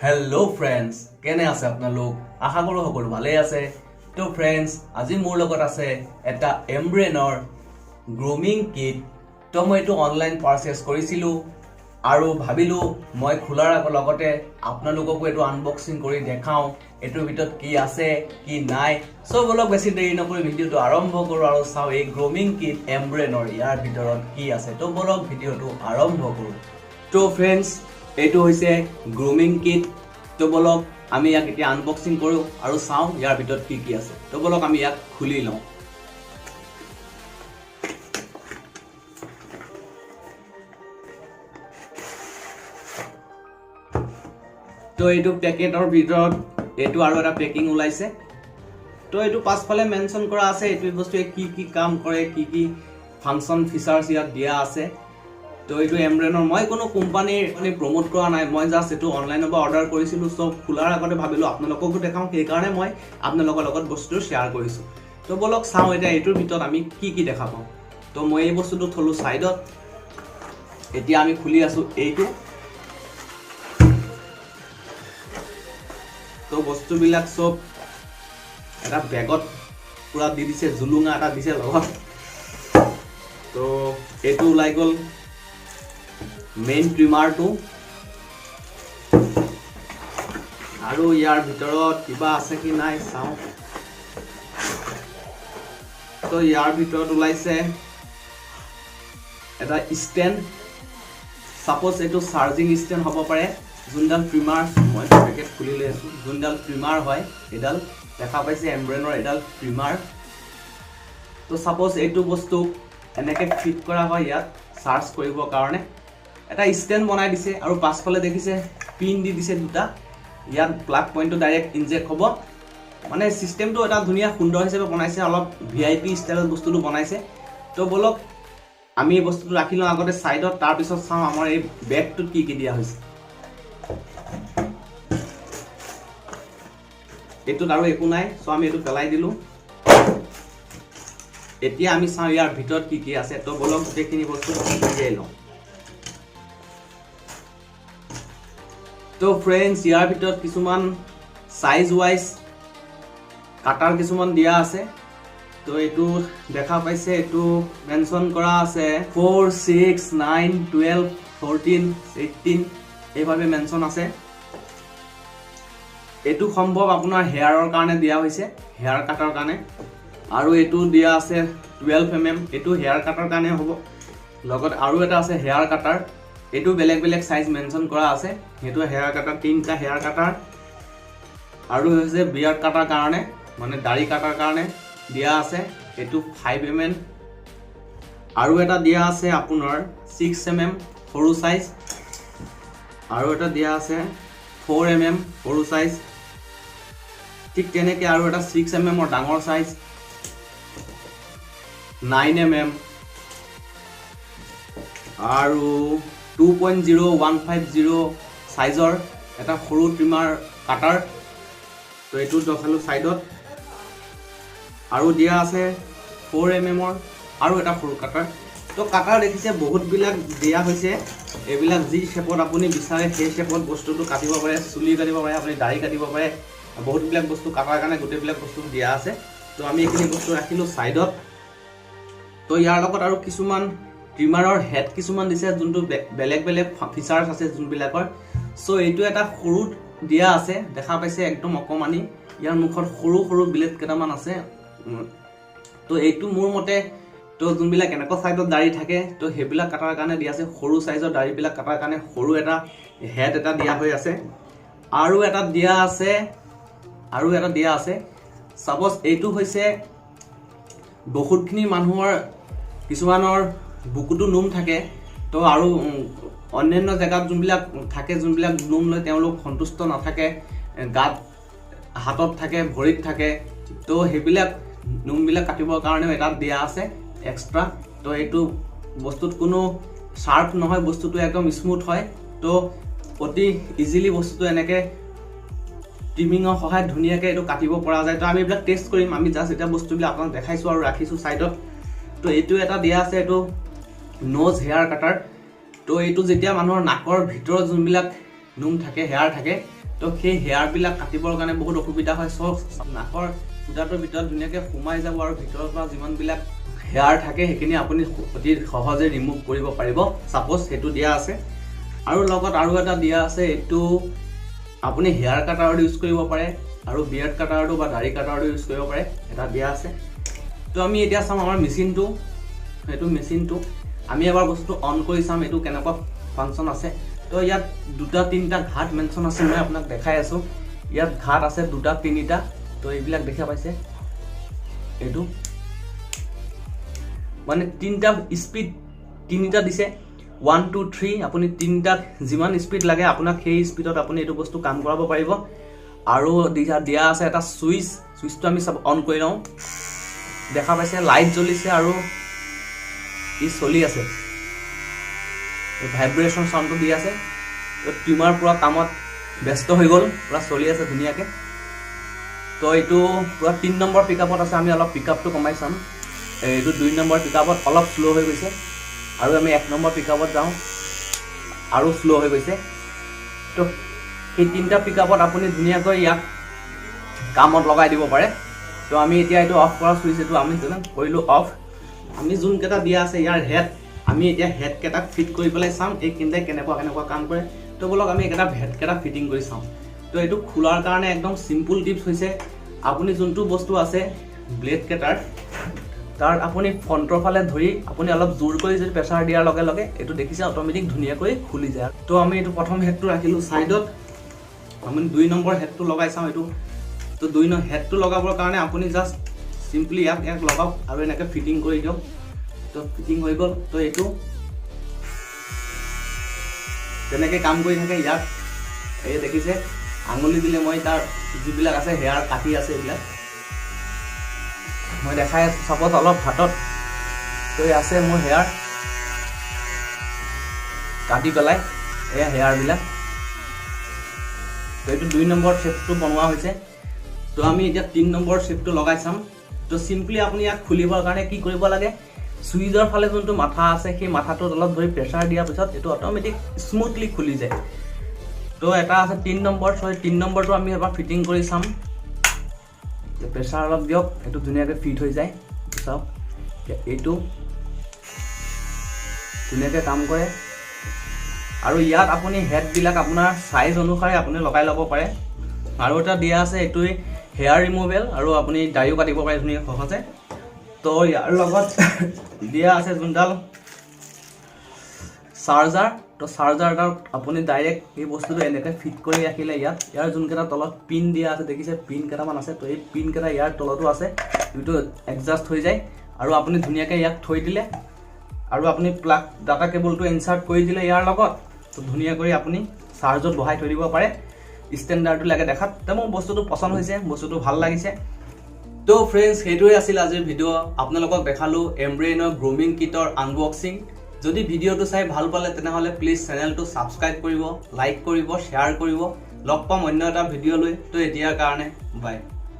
Hello friends केने আছে আপোনালোক আশা কৰো সকলো ভালে আছে তো फ्रेंड्स আজি মোৰ লগত আছে এটা এমব্ৰেনৰ গ্ৰুমিং কিট তো মই এটো অনলাইন পাৰচেজ কৰিছিলো আৰু ভাবিলো মই খোলাৰ লগতে আপোনালোককো এটো আনবক্সিং কৰি দেখাও এটোৰ ভিতৰত কি আছে কি নাই সো বলক বেছি দেৰি নকৰি ভিডিওটো আৰম্ভ কৰো আৰু চাও এই গ্ৰুমিং কিট এমব্ৰেনৰ ইয়াৰ ভিতৰত কি আছে তো বলক ভিডিওটো আৰম্ভ কৰো তো फ्रेंड्स এটো হৈছে গ্ৰুমিং কিট তো বলক আমি ইয়াক এতিয়া আনবক্সিং কৰো আৰু চাও ইয়াৰ ভিতৰত কি কি আছে তো বলক আমি ইয়াক খুলি লওঁ তো এটো প্যাকেটৰ ভিতৰত এটো আৰু এটা পেকিং ওলাইছে তো এটো পাছফালে মেনশন কৰা আছে এটো বস্তু কি কি কাম কৰে কি কি ফাংশন ফিচাৰ্স ইয়াত দিয়া আছে তো এটো এমব্ৰেনৰ মই কোনো কোম্পানীৰ প্ৰমোট কৰা নাই মই জাস্ট এটো অনলাইনৰ পৰা অৰ্ডাৰ কৰিছিলো সব খোলাৰ আগতে ভাবিলো আপোনালোককো দেখাও সেই কাৰণে মই আপোনালোকৰ লগত বস্তু শেয়াৰ কৰিছো তো বলক চাও এটা এটোৰ ভিতৰত আমি কি কি দেখা পাওঁ তো মই এই বস্তুটো থলো সাইডত এতিয়া আমি খুলি আছো এইটো তো বস্তুবিলাক সব এটা বেগত পুৰা দি দিছে জুলুঙা এটা দিছে লগত তো এটো ওলাই গল মেইন ট্ৰিমাৰটো আৰু ইয়াৰ ভিতৰত কিবা আছে কি নাই চাও তো ইয়াৰ ভিতৰত ওলাইছে এটা ষ্টেণ্ড সাপোজ এটো চাৰ্জিং ষ্টেণ্ড হ'ব পাৰে জুনডাল ট্ৰিমাৰ মই পেকেট খুলি লৈ আছো জুনডাল ট্ৰিমাৰ হয় এডাল দেখা পাইছে এমব্ৰেনৰ এডাল ট্ৰিমাৰ তো সাপোজ এইটো বস্তু এনেকে ফিট কৰা হয় ইয়াত চাৰ্জ কৰিবৰ কাৰণে এটা ষ্টেণ্ড বনাই দিছে আৰু পাছফালে দেখিছে পিন দি দিছে দুটা ইয়াত প্লাগ পইণ্টটো ডাইৰেক্ট ইনজেক্ট হ'ব মানে সিস্টেমটো এটা ধুনিয়া সুন্দৰ হিচাপে বনাইছে অলপ ভিআইপি ষ্টাইলত বস্তুটো বনাইছে তো বলক আমি এই বস্তুটো ৰাখি লওঁ আগতে সাইডত তাৰ পিছত চাওঁ আমাৰ এই বেগটোত কি কি দিয়া হৈছে এটোত আৰু একো নাই সো আমি এটো পেলাই দিলো এতিয়া আমি চাওঁ ইয়াৰ ভিতৰত কি কি আছে তো বলক গোটেইখিনি বস্তু উলিয়াই লওঁ তো फ्रेंड्स ইয়াৰ ভিতৰত কিছুমান সাইজ ওয়াইজ কাটাৰ কিছুমান দিয়া আছে তো এটো দেখা পাইছে এটো মেনশন কৰা আছে 4 6 9 12 14 18 এইভাবে মেনশন আছে এটো সম্ভৱ আপোনাৰ হেয়াৰৰ কাৰণে দিয়া হৈছে হেয়াৰ কাটাৰ কাৰণে আৰু এটো দিয়া আছে 12 mm এটো হেয়াৰ কাটাৰ কাৰণে হ'ব লগত আৰু এটা আছে হেয়াৰ কাটাৰ এটো বেলেগ বেলেগ সাইজ মেনশন কৰা আছে এটো হেয়াৰ কাটাৰ তিনটা হেয়াৰ কাটাৰ আৰু হৈছে বিয়াৰ্ড কাটাৰ কাৰণে মানে দাড়ি কাটাৰ কাৰণে দিয়া আছে এটো 5 mm আৰু এটা দিয়া আছে আপোনাৰ 6 mm সৰু সাইজ আৰু এটা দিয়া আছে 4 mm সৰু সাইজ ঠিক তেনেকৈ আৰু এটা 6 mm ৰ ডাঙৰ সাইজ 9 mm আৰু 2.0150 সাইজৰ এটা সৰু ট্ৰিমাৰ কাটাৰ তো এটো দেখালো সাইডত আৰু দিয়া আছে 4 mm ৰ আৰু এটা সৰু কাটাৰ তো কাটাৰ দেখিছে বহুত বিলাক দিয়া হৈছে এবিলাক যি শেপত আপুনি বিচাৰে সেই শেপত বস্তুটো কাটিব পাৰে চুলি কাটিব পাৰে আপুনি দাড়ি কাটিব পাৰে বহুত বিলাক বস্তু কাটাৰ কাৰণে গোটেই বিলাক বস্তু দিয়া আছে তো আমি এইখিনি বস্তু ৰাখিলো সাইডত তো ইয়াৰ লগত আৰু কিছুমান ট্ৰিমাৰৰ হেড কিছুমান দিছে যোনটো বেলেগ বেলেগ ফিচাৰ্স আছে যোনবিলাকৰ সো এইটো এটা সৰু দিয়া আছে দেখা পাইছে একদম অকমানি ইয়াৰ মুখত সৰু সৰু ব্লেড কেটামান আছে তো এইটো মোৰ মতে তো যোনবিলাক এনেকুৱা সাইডত দাড়ি থাকে তো হেবিলাক কাটাৰ কাৰণে দিয়া আছে সৰু সাইজৰ দাড়িবিলাক কাটাৰ কাৰণে সৰু এটা হেড এটা দিয়া হৈ আছে আৰু এটা দিয়া আছে সাপোজ এইটো হৈছে বহুতখিনি মানুহৰ কিছুমানৰ বুকুটো নুম থাকে তো আৰু অন্যান্য জায়গাত যোনবিলাক থাকে যোনবিলাক নুম লৈ তেওঁলোক সন্তুষ্ট নাথাকে গাত হাতত থাকে ভৰিত থাকে তো হেবিলাক নুমবিলাক কাটিবৰ কাৰণে এটা দিয়া আছে এক্সট্ৰা তো এইটো বস্তুত কোনো শাৰ্প নহয় বস্তুটো একদম স্মুথ হয় তো অতি ইজিলি বস্তুটো এনেকে ট্ৰিমিঙৰ সহায়ত ধুনিয়াকৈ এটো কাটিব পৰা যায় তো আমি এইবিলাক টেষ্ট কৰিম আমি জাস্ট এটা বস্তুবিলাক আপোনাক দেখাইছো আৰু ৰাখিছো সাইডত তো এইটো এটা দিয়া আছে এটো নোজ হেয়াৰ কাটাৰ তো এইটো যেতিয়া মানুহৰ নাকৰ ভিতৰত যোনবিলাক নুম থাকে হেয়াৰ থাকে তো সেই হেয়াৰবিলাক কাটিবৰ কাৰণে বহুত অসুবিধা হয়। সব নাকৰ ফুটাটোৰ ভিতৰত ধুনীয়াকৈ সোমাই যাব আৰু ভিতৰৰ পৰা যিমানবিলাক হেয়াৰ থাকে সেইখিনি আপুনি অতি সহজে ৰিমুভ কৰিব পাৰিব। সাপোজ সেইটো দিয়া আছে আৰু লগত আৰু এটা দিয়া আছে, এইটো আপুনি হেয়াৰ কাটাৰত ইউজ কৰিব পাৰে আৰু বিয়াৰ্ড কাটাৰটো বা দাড়ি কাটাৰটো ইউজ কৰিব পাৰে, এটা দিয়া আছে। তো আমি এতিয়া চাম আমাৰ মেচিনটো, সেইটো মেচিনটো আমি এবাৰ বস্তুটো অন কৰি চাম এইটো কেনেকুৱা ফাংচন আছে। তো ইয়াত 2-3টা ঘাট মেনশ্যন আছে, মই আপোনাক দেখাই আছোঁ। ইয়াত ঘাট আছে 2-3টা, তো এইবিলাক দেখা পাইছে, এইটো মানে 3টা স্পীড 3টা দিছে, 1 2 3। আপুনি 3টাত যিমান স্পীড লাগে আপোনাক সেই স্পীডত আপুনি এইটো বস্তু কাম কৰাব পাৰিব। আৰু দিয়া আছে এটা চুইচটো আমি সব অন কৰি লওঁ, দেখা পাইছে লাইট জ্বলিছে আৰু ই চলি আছে, ভাইব্ৰেশ্যন চাউণ্ডটো দি আছে। তো টিউমাৰ পুৰা কামত ব্যস্ত হৈ গ'ল, পুৰা চলি আছে ধুনীয়াকৈ। তো এইটো পুৰা 3 নম্বৰ পিকআপত আছে, আমি অলপ পিকআপটো কমাই চাম। এইটো 2 নম্বৰ পিকআপত অলপ শ্ল' হৈ গৈছে আৰু আমি 1 নম্বৰ পিকআপত যাওঁ আৰু শ্ল' হৈ গৈছে। তো সেই 3টা পিকআপত আপুনি ধুনীয়াকৈ ইয়াক কামত লগাই দিব পাৰে। তো আমি এতিয়া এইটো অফ কৰা চুইচ এইটো আমি কৰিলোঁ অফ। আমি যোনকেইটা দিয়া আছে ইয়াৰ হেড, আমি এতিয়া হেডকেইটাক ফিট কৰি পেলাই চাম এইখিনিতে কেনেকুৱা কাম কৰে। তো বলক আমি হেডকেইটা ফিটিং কৰি চাওঁ। তো এইটো খোলাৰ কাৰণে একদম চিম্পুল টিপছ হৈছে, আপুনি যোনটো বস্তু আছে ব্লেড কেটাৰ, তাৰ আপুনি ফ্ৰণ্টৰ ফালে ধৰি আপুনি অলপ জোৰ কৰি যদি প্ৰেছাৰ দিয়াৰ লগে লগে এইটো দেখিছে অট'মেটিক ধুনীয়াকৈ খুলি যায়। তো আমি এইটো প্ৰথম হেডটো ৰাখিলোঁ ছাইডত, আমি 2 নম্বৰ হেডটো লগাই চাওঁ এইটো। তো 2 নম্বৰ হেডটো লগাবৰ কাৰণে আপুনি জাষ্ট চিম্পলি ইয়াক লগাওক আৰু এনেকৈ ফিটিং কৰি দিয়ক। তো ফিটিং হৈ গ'ল। তো এইটো তেনেকৈ কাম কৰি থাকে। ইয়াত এই দেখিছে আঙুলি দিলে মই তাৰ যিবিলাক আছে হেয়াৰ কাটি আছে এইবিলাক মই দেখাই আছোঁ। চাপত অলপ হাতত তো আছে মোৰ হেয়াৰ কাটি পেলাই এয়া হেয়াৰবিলাক। তো এইটো 2 নম্বৰ শ্বেপটো বনোৱা হৈছে। তো আমি এতিয়া 3 নম্বৰ শ্বেপটো লগাই চাম। তো চিম্পলি আপুনি ইয়াক খুলিবৰ কাৰণে কি কৰিব লাগে, চুইচৰ ফালে যোনটো মাথা আছে সেই মাথাটোত অলপ ধৰি প্ৰেছাৰ দিয়াৰ পিছত এইটো অট'মেটিক স্মুথলি খুলি যায়। তো এটা আছে 3 নম্বৰ, 3 নম্বৰটো আমি এবাৰ ফিটিং কৰি চাম। প্ৰেছাৰ অলপ দিয়ক, এইটো ধুনীয়াকৈ ফিট হৈ যায়। চাওক এইটো ধুনীয়াকৈ কাম কৰে। আৰু ইয়াত আপুনি হেডবিলাক আপোনাৰ চাইজ অনুসাৰে আপুনি লগাই ল'ব পাৰে। আৰু এটা দিয়া আছে, এইটোৱে হেয়াৰ ৰিমুভেল আৰু আপুনি দাড়িও কাটিব পাৰে ধুনীয়াকৈ সহজে। তো ইয়াৰ লগত দিয়া আছে যোনডাল চাৰ্জাৰ। তো চাৰ্জাৰডাল আপুনি ডাইৰেক্ট এই বস্তুটো এনেকৈ ফিট কৰি ৰাখিলে ইয়াৰ যোনকেইটা তলত পিন দিয়া আছে দেখিছে, পিন কেইটামান আছে। তো এই পিন কেইটা ইয়াৰ তলতো আছে, এইটো এডজাষ্ট হৈ যায়। আৰু আপুনি ধুনীয়াকৈ ইয়াক থৈ দিলে আৰু আপুনি প্লাগ ডাটা কেবলটো ইনচাৰ্ট কৰি দিলে ইয়াৰ লগত, তো ধুনীয়া কৰি আপুনি চাৰ্জত বহাই থৈ দিব পাৰে ষ্টেণ্ডাৰ্ডটো লাগে দেখাত। তো মোৰ বস্তুটো পচন্দ হৈছে, বস্তুটো ভাল লাগিছে। তো ফ্ৰেণ্ডছ, সেইটোৱে আছিল আজিৰ ভিডিঅ'। আপোনালোকক দেখালোঁ এমব্ৰেইনৰ গ্ৰুমিং কিটৰ আনবক্সিং। যদি ভিডিঅ'টো চাই ভাল পালে তেনেহ'লে প্লিজ চেনেলটো ছাবস্ক্ৰাইব কৰিব, লাইক কৰিব, শ্বেয়াৰ কৰিব। লগ পাম অন্য এটা ভিডিঅ' লৈ। তো এতিয়াৰ কাৰণে বাই।